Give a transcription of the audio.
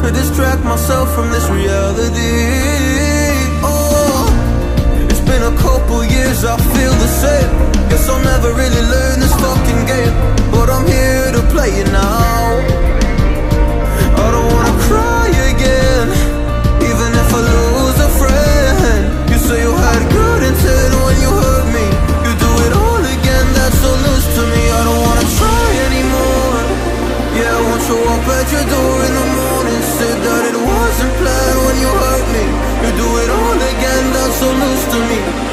to distract myself from this reality. Oh, it's been a couple years, I feel the same. Guess I'll never really learn this fucking game, but I'm here to play it now. I don't wanna cry again, even if I lose a friend. You say you had good intent when you hurt me. You do it all again, that's so loose to me. I don't wanna try anymore. Yeah, I won't show up at your door in the morning. Said that it wasn't planned when you hurt me. You do it all again, that's so loose to me.